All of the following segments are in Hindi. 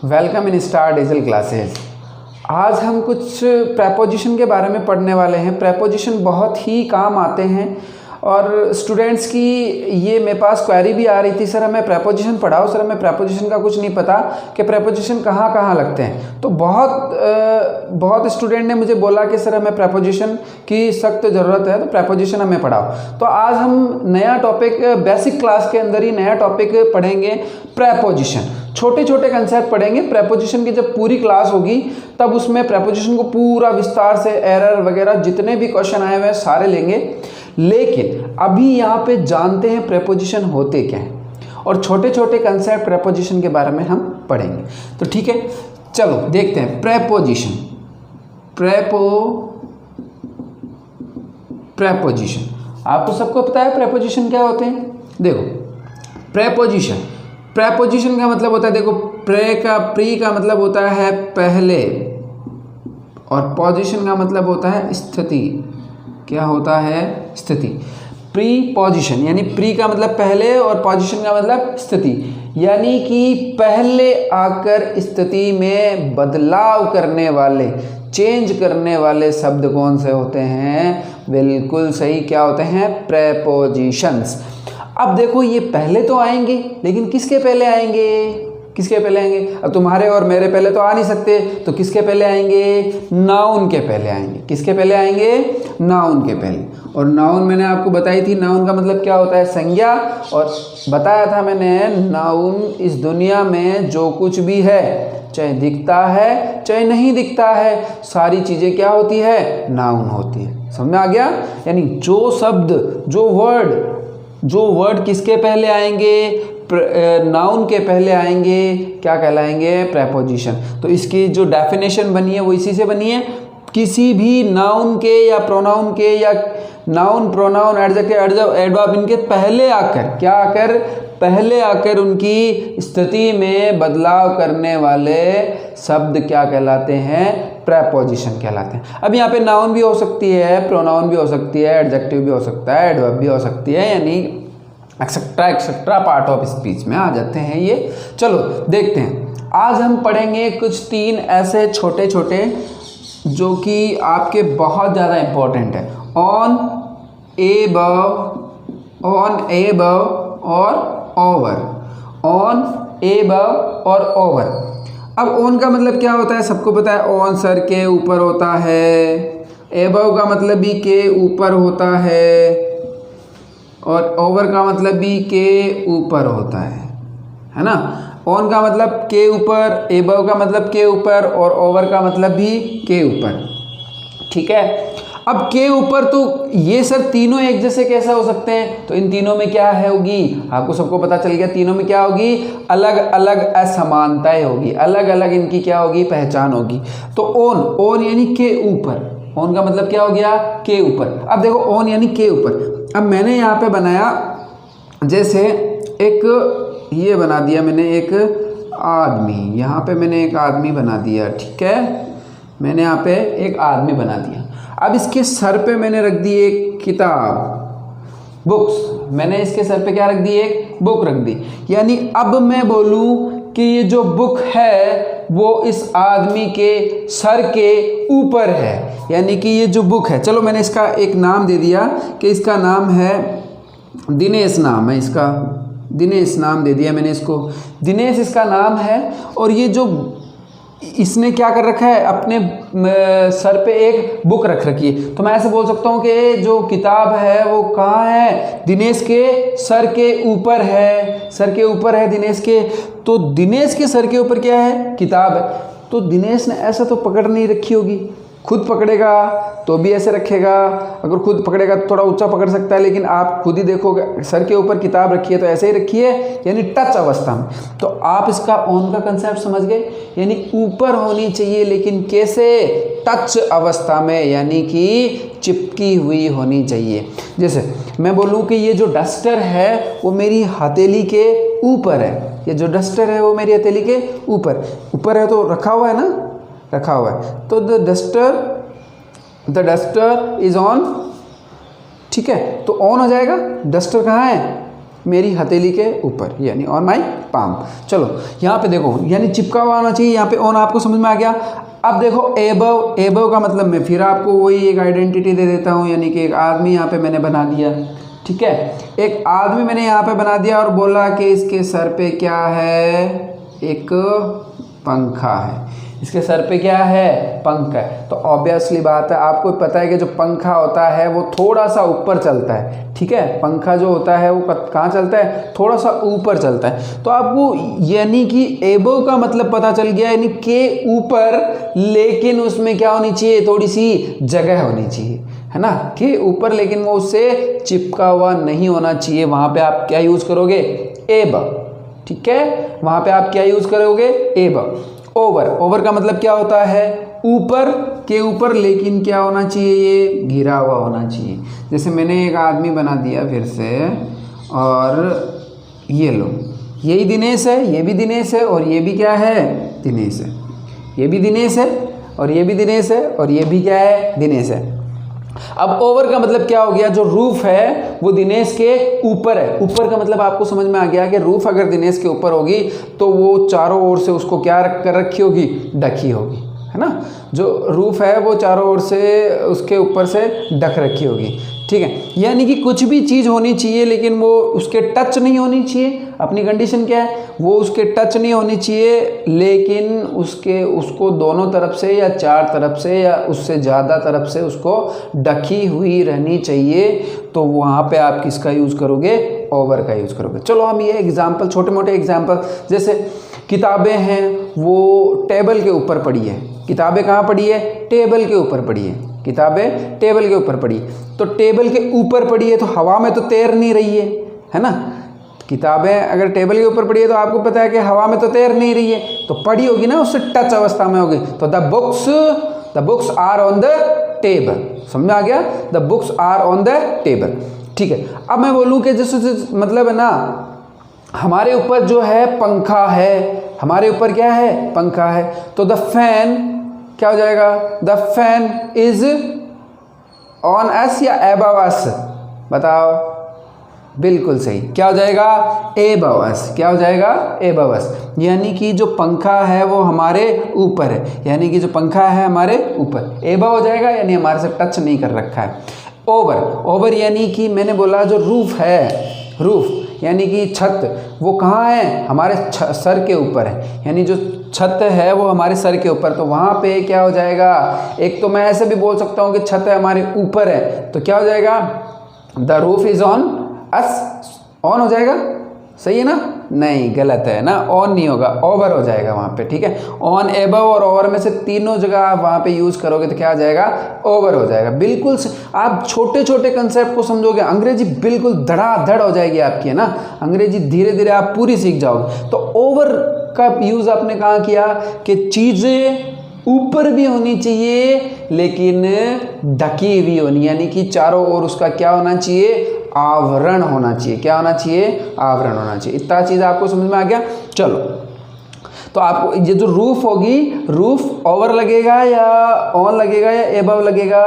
Welcome in star digital classes. आज हम कुछ प्रेपोजिशन के बारे में पढ़ने वाले हैं। प्रेपोजिशन बहुत ही काम आते हैं और स्टूडेंट्स की ये मेरे पास क्वेरी भी आ रही थी, सर हमें प्रेपोजिशन पढ़ाओ, सर हमें प्रेपोजिशन का कुछ नहीं पता कि प्रेपोजिशन कहाँ कहाँ लगते हैं। तो बहुत स्टूडेंट ने मुझे बोला कि सर हमें प्रेपोजिशन की सख्त ज़रूरत है, तो प्रेपोजिशन हमें पढ़ाओ। तो आज हम नया टॉपिक, बेसिक क्लास के अंदर ही नया टॉपिक पढ़ेंगे, प्रेपोजिशन। छोटे छोटे कंसेप्ट पढ़ेंगे। प्रेपोजिशन की जब पूरी क्लास होगी तब उसमें प्रेपोजिशन को पूरा विस्तार से, एरर वगैरह जितने भी क्वेश्चन आए हुए हैं सारे लेंगे। लेकिन अभी यहाँ पे जानते हैं प्रेपोजिशन होते क्या हैं और छोटे छोटे कंसेप्ट प्रेपोजिशन के बारे में हम पढ़ेंगे। तो ठीक है, चलो देखते हैं प्रेपोजिशन। प्रेपोजिशन आपको सबको पता है प्रेपोजिशन क्या होते हैं। देखो, प्रेपोजिशन का मतलब होता है, देखो प्री का मतलब होता है पहले और पोजीशन का मतलब होता है स्थिति। क्या होता है? स्थिति। प्री पोजीशन यानी प्री का मतलब पहले और पोजीशन का मतलब स्थिति, यानी कि पहले आकर स्थिति में बदलाव करने वाले, चेंज करने वाले शब्द कौन से होते हैं? बिल्कुल सही, क्या होते हैं? प्रेपोजिशंस। अब देखो ये पहले तो आएंगे, लेकिन किसके पहले आएंगे? किसके पहले आएंगे? अब तुम्हारे और मेरे पहले तो आ नहीं सकते, तो किसके पहले आएंगे? नाउन के पहले आएंगे। किसके पहले आएंगे? नाउन के पहले। और नाउन मैंने आपको बताई थी, नाउन का मतलब क्या होता है? संज्ञा। और बताया था मैंने, नाउन इस दुनिया में जो कुछ भी है, चाहे दिखता है चाहे नहीं दिखता है, सारी चीज़ें क्या होती है? नाउन होती है। समझ में आ गया? यानी जो शब्द, जो वर्ड किसके पहले आएंगे? नाउन के पहले आएंगे, क्या कहलाएंगे? प्रेपोजिशन। तो इसकी जो डेफिनेशन बनी है वो इसी से बनी है, किसी भी नाउन के या प्रोनाउन के या नाउन, प्रोनाउन, एडजेक्टिव, एडवर्ब इनके पहले आकर, क्या आकर? पहले आकर उनकी स्थिति में बदलाव करने वाले शब्द क्या कहलाते हैं? प्रेपोजिशन कहलाते हैं। अब यहाँ पे नाउन भी हो सकती है, प्रोनाउन भी हो सकती है, एडजेक्टिव भी हो सकता है, एडवर्ब भी हो सकती है, यानी एक्सेट्रा पार्ट ऑफ स्पीच में आ जाते हैं ये। चलो देखते हैं, आज हम पढ़ेंगे कुछ 3 ऐसे छोटे छोटे जो कि आपके बहुत ज़्यादा इम्पोर्टेंट है। ऑन, एबव और ओवर। ऑन, एबव और ओवर। अब ऑन का मतलब क्या होता है? सबको पता है, ऑन सर के ऊपर होता है। एबव का मतलब भी के ऊपर होता है और ओवर का मतलब भी के ऊपर होता है ना। ऑन का मतलब के ऊपर, एबव का मतलब के ऊपर और ओवर का मतलब भी के ऊपर। ठीक है, अब के ऊपर तो ये सर तीनों एक जैसे कैसे हो सकते हैं? तो इन तीनों में क्या है होगी? आपको सबको पता चल गया, तीनों में क्या होगी? अलग अलग असमानताएं होगी, अलग अलग इनकी क्या होगी? पहचान होगी। तो ऑन यानी के ऊपर। ऑन का मतलब क्या हो गया? के ऊपर। अब देखो ऑन यानी के ऊपर। अब मैंने यहाँ पे बनाया, जैसे एक ये बना दिया मैंने, एक आदमी। यहाँ पे मैंने एक आदमी बना दिया। ठीक है, मैंने यहाँ पे एक आदमी बना दिया। अब इसके सर पे मैंने रख दी एक किताब, बुक्स। मैंने इसके सर पे क्या रख दी? एक बुक रख दी। यानी अब मैं बोलूँ कि ये जो बुक है वो इस आदमी के सर के ऊपर है, यानी कि ये जो बुक है, चलो मैंने इसका एक नाम दे दिया कि इसका नाम है दिनेश। नाम है इसका, दिनेश नाम दे दिया मैंने इसको, दिनेश इसका नाम है। और ये जो इसने क्या कर रखा है? अपने सर पे एक बुक रख रखी है। तो मैं ऐसे बोल सकता हूँ कि जो किताब है वो कहाँ है? दिनेश के सर के ऊपर है। सर के ऊपर है दिनेश के। तो दिनेश के सर के ऊपर क्या है? किताब है। तो दिनेश ने ऐसा तो पकड़ नहीं रखी होगी, खुद पकड़ेगा तो भी ऐसे रखेगा, अगर खुद पकड़ेगा तो थोड़ा ऊंचा पकड़ सकता है, लेकिन आप खुद ही देखोगे सर के ऊपर किताब रखी है तो ऐसे ही रखी है, यानी टच अवस्था में। तो आप इसका ऑन का कंसेप्ट समझ गए, यानी ऊपर होनी चाहिए, लेकिन कैसे? टच अवस्था में, यानी कि चिपकी हुई होनी चाहिए। जैसे मैं बोलूँ कि ये जो डस्टर है वो मेरी हथेली के ऊपर है, ये जो डस्टर है वो मेरी हथेली के ऊपर है, तो रखा हुआ है ना, रखा हुआ है। तो द डस्टर इज ऑन। ठीक है, तो ऑन हो जाएगा। डस्टर कहाँ है? मेरी हथेली के ऊपर, यानी ऑन माई पाम। चलो यहाँ पे देखो, यानी चिपका हुआ होना चाहिए, यहाँ पे ऑन आपको समझ में आ गया। अब देखो एबव, एबव का मतलब मैं फिर आपको वही एक आइडेंटिटी दे देता हूँ, यानी कि एक आदमी यहाँ पे मैंने बना दिया, ठीक है। एक आदमी मैंने यहाँ पे बना दिया और बोला कि इसके सर पे क्या है, एक पंखा है। इसके सर पे क्या है, पंख है। तो ऑब्वियसली बात है, आपको पता है कि जो पंखा होता है वो थोड़ा सा ऊपर चलता है, ठीक है। पंखा जो होता है वो कहाँ चलता है, थोड़ा सा ऊपर चलता है। तो आपको यानी कि एबव का मतलब पता चल गया, यानी के ऊपर, लेकिन उसमें क्या होनी चाहिए, थोड़ी सी जगह होनी चाहिए, है ना, के ऊपर, लेकिन वो उससे चिपका हुआ नहीं होना चाहिए। वहाँ पे आप क्या यूज़ करोगे, एबव, ठीक है। वहाँ पे आप क्या यूज़ करोगे, एबव। ओवर, ओवर का मतलब क्या होता है, ऊपर, के ऊपर, लेकिन क्या होना चाहिए, ये घिरा हुआ होना चाहिए। जैसे मैंने एक आदमी बना दिया फिर से, और ये लो, यही दिनेश है, ये भी दिनेश है, और ये भी क्या है, दिनेश है। ये भी दिनेश है, और ये भी दिनेश है, और ये भी क्या है, दिनेश है। अब ओवर का मतलब क्या हो गया, जो रूफ है वो दिनेश के ऊपर है। ऊपर का मतलब आपको समझ में आ गया कि रूफ अगर दिनेश के ऊपर होगी तो वो चारों ओर से उसको क्या कर रखी होगी, ढकी होगी, है ना। जो रूफ है वो चारों ओर से उसके ऊपर से ढक रखी होगी, ठीक है। यानी कि कुछ भी चीज़ होनी चाहिए लेकिन वो उसके टच नहीं होनी चाहिए। अपनी कंडीशन क्या है, वो उसके टच नहीं होनी चाहिए, लेकिन उसको दोनों तरफ से या चार तरफ से या उससे ज़्यादा तरफ से उसको ढकी हुई रहनी चाहिए। तो वहाँ पे आप किसका यूज़ करोगे, ओवर का यूज़ करोगे। चलो हम ये एग्जाम्पल, छोटे मोटे एग्जाम्पल, जैसे किताबें हैं वो टेबल के ऊपर पड़ी है। किताबें कहाँ पड़ी है, टेबल के ऊपर पड़ी है। किताबें टेबल के ऊपर पड़ी, तो टेबल के ऊपर पड़ी है तो हवा में तो तैर नहीं रही है ना। किताबें अगर टेबल के ऊपर पड़ी है तो आपको पता है कि हवा में तो तैर नहीं रही है, तो पड़ी होगी ना, उससे टच अवस्था में होगी। तो the books are on the table, समझ में आ गया, the books are on the table, ठीक है। अब मैं बोलूँ कि जैसे मतलब है ना, हमारे ऊपर जो है पंखा है, हमारे ऊपर क्या है, पंखा है, तो द फैन क्या हो जाएगा, the fan is on us या अबव अस, बताओ, बिल्कुल सही, क्या हो जाएगा, अबव अस। क्या हो जाएगा, अबव अस, यानी कि जो पंखा है वो हमारे ऊपर है, यानी कि जो पंखा है हमारे ऊपर, अबव हो जाएगा, यानी हमारे से टच नहीं कर रखा है। ओवर, ओवर यानी कि मैंने बोला जो रूफ है, रूफ यानी कि छत, वो कहाँ है, हमारे सर के ऊपर है, यानी जो छत है वो हमारे सर के ऊपर। तो वहाँ पे क्या हो जाएगा, एक तो मैं ऐसे भी बोल सकता हूँ कि छत है हमारे ऊपर है, तो क्या हो जाएगा, the roof is on us, on हो जाएगा, सही है ना, नहीं गलत है ना, ऑन नहीं होगा, ओवर हो जाएगा वहाँ पे, ठीक है। ऑन, एबव और ओवर में से तीनों जगह आप वहाँ पे यूज़ करोगे तो क्या आ जाएगा, ओवर हो जाएगा। बिल्कुल आप छोटे छोटे कंसेप्ट को समझोगे, अंग्रेजी बिल्कुल धड़ाधड़ हो जाएगी आपकी, है ना, अंग्रेजी धीरे धीरे आप पूरी सीख जाओगे। तो ओवर का यूज़ आपने कहाँ किया कि चीज़ें ऊपर भी होनी चाहिए लेकिन ढकी हुई होनी, यानी कि चारों ओर उसका क्या होना चाहिए, आवरण होना चाहिए। क्या होना चाहिए, आवरण होना चाहिए। इतना चीज़ आपको समझ में आ गया। चलो, तो आपको ये जो रूफ होगी, रूफ ओवर लगेगा या ऑन लगेगा या एबव लगेगा,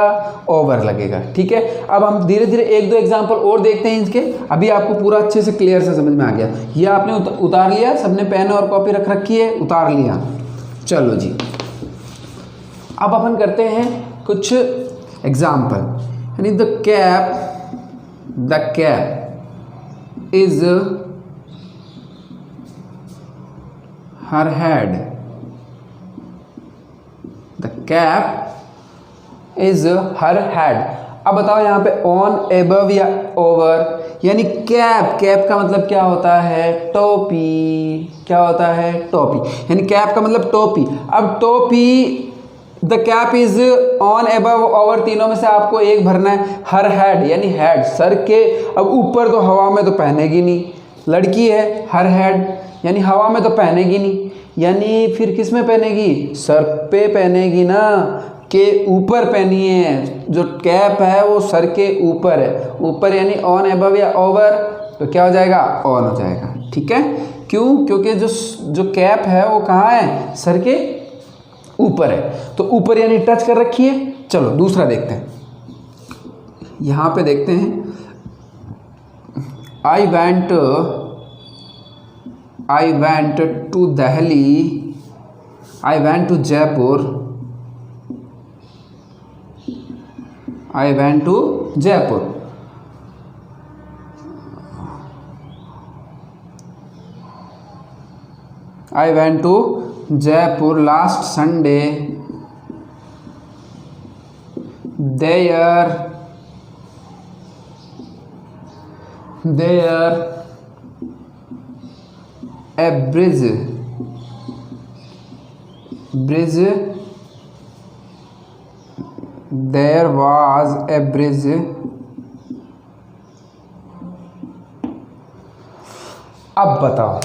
ओवर लगेगा, ठीक है। अब हम धीरे धीरे एक दो एग्जांपल और देखते हैं इसके, अभी आपको पूरा अच्छे से क्लियर से समझ में आ गया। ये आपने उतार लिया, सबने पेन और कॉपी रख रखी है, उतार लिया। चलो जी, अब अपन करते हैं कुछ एग्जाम्पल, यानी the cap is her head, the cap is her head. अब बताओ यहाँ पे ऑन, एबव या ओवर, यानी कैप, कैप का मतलब क्या होता है, टोपी। क्या होता है, टोपी, यानी कैप का मतलब टोपी। अब टोपी, the cap is on, above, over, तीनों में से आपको एक भरना है। हर हेड यानी हेड, सर के, अब ऊपर तो हवा में तो पहनेगी नहीं, लड़की है, हर हेड यानी हवा में तो पहनेगी नहीं, यानी फिर किस में पहनेगी, सर पे पहनेगी ना, के ऊपर पहनी है। जो कैप है वो सर के ऊपर है, ऊपर यानी ऑन, एबव या ओवर, तो क्या हो जाएगा, ऑन हो जाएगा, ठीक है। क्यों, क्योंकि जो कैप है वो कहाँ है, सर के ऊपर है, तो ऊपर यानी टच कर रखी है। चलो दूसरा देखते हैं, यहाँ पे देखते हैं। I went to Delhi. I went to Jaipur. I went to Jaipur. I went to Jaipur last Sunday. There a bridge. There was a bridge. अब बताओ,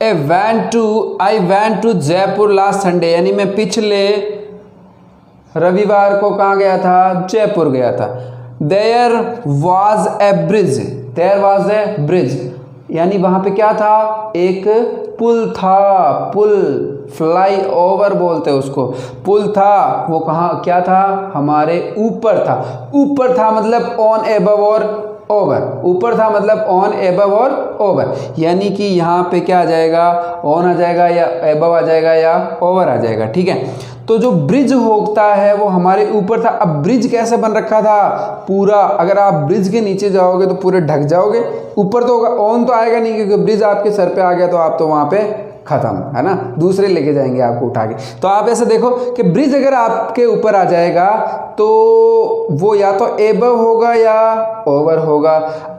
I went to Jaipur last Sunday, यानी मैं पिछले रविवार को कहाँ गया था? जयपुर गया था। There was a bridge, यानी वहाँ पे क्या था? एक पुल था। पुल, फ्लाई ओवर बोलते हैं उसको। पुल था, वो कहाँ क्या था? हमारे ऊपर था। ऊपर था मतलब ऑन, एबव और ओवर। ऊपर था मतलब ऑन, एबव और ओवर, यानी कि यहाँ पे क्या आ जाएगा? ऑन आ जाएगा या एबव आ जाएगा या ओवर आ जाएगा। ठीक है, तो जो ब्रिज होता है वो हमारे ऊपर था। अब ब्रिज कैसे बन रखा था? पूरा, अगर आप ब्रिज के नीचे जाओगे तो पूरे ढक जाओगे। ऊपर तो होगा, ऑन तो आएगा नहीं, क्योंकि ब्रिज आपके सर पे आ गया तो आप तो वहाँ पे खत्म, है ना, दूसरे लेके जाएंगे आपको उठा के। तो आप ऐसे देखो कि ब्रिज अगर आपके ऊपर आ जाएगा तो वो या तो एबव होगा या ओवर होगा।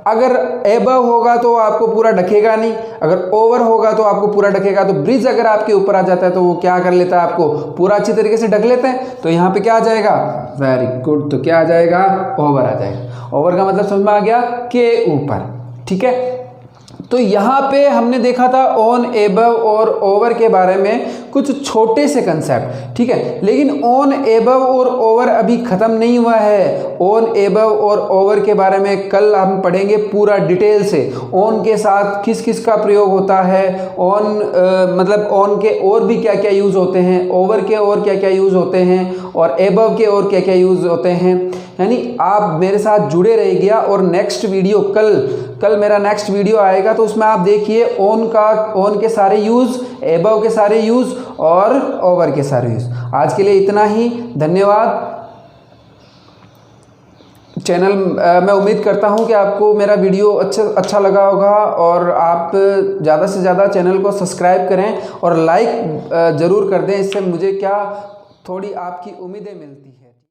अगर एबव होगा तो आपको पूरा ढकेगा नहीं, अगर ओवर होगा तो आपको पूरा ढकेगा। तो ब्रिज अगर आपके ऊपर आ जाता है तो वो क्या कर लेता है? आपको पूरा अच्छी तरीके से ढक लेते हैं। तो यहाँ पे क्या आ जाएगा? वेरी गुड, तो क्या आ जाएगा? ओवर आ जाएगा। ओवर का मतलब समझ में आ गया? के ऊपर। ठीक है, तो यहाँ पे हमने देखा था ऑन, एबव और ओवर के बारे में कुछ छोटे से कंसेप्ट। ठीक है, लेकिन ऑन, एबव और ओवर अभी ख़त्म नहीं हुआ है। ऑन, एबव और ओवर के बारे में कल हम पढ़ेंगे पूरा डिटेल से। ऑन के साथ किस किस का प्रयोग होता है, ऑन मतलब ऑन के और भी क्या क्या यूज़ होते हैं, ओवर के और क्या क्या यूज़ होते हैं, और एबव के और क्या क्या यूज़ होते हैं। यानी आप मेरे साथ जुड़े रहिएगा। और नेक्स्ट वीडियो कल मेरा नेक्स्ट वीडियो आएगा, तो उसमें आप देखिए ऑन के सारे यूज़, एबव के सारे यूज़ और ओवर के सारे यूज़। आज के लिए इतना ही, धन्यवाद। चैनल मैं उम्मीद करता हूं कि आपको मेरा वीडियो अच्छा लगा होगा, और आप ज़्यादा से ज़्यादा चैनल को सब्सक्राइब करें और लाइक ज़रूर कर दें। इससे मुझे क्या थोड़ी आपकी उम्मीदें मिलती हैं।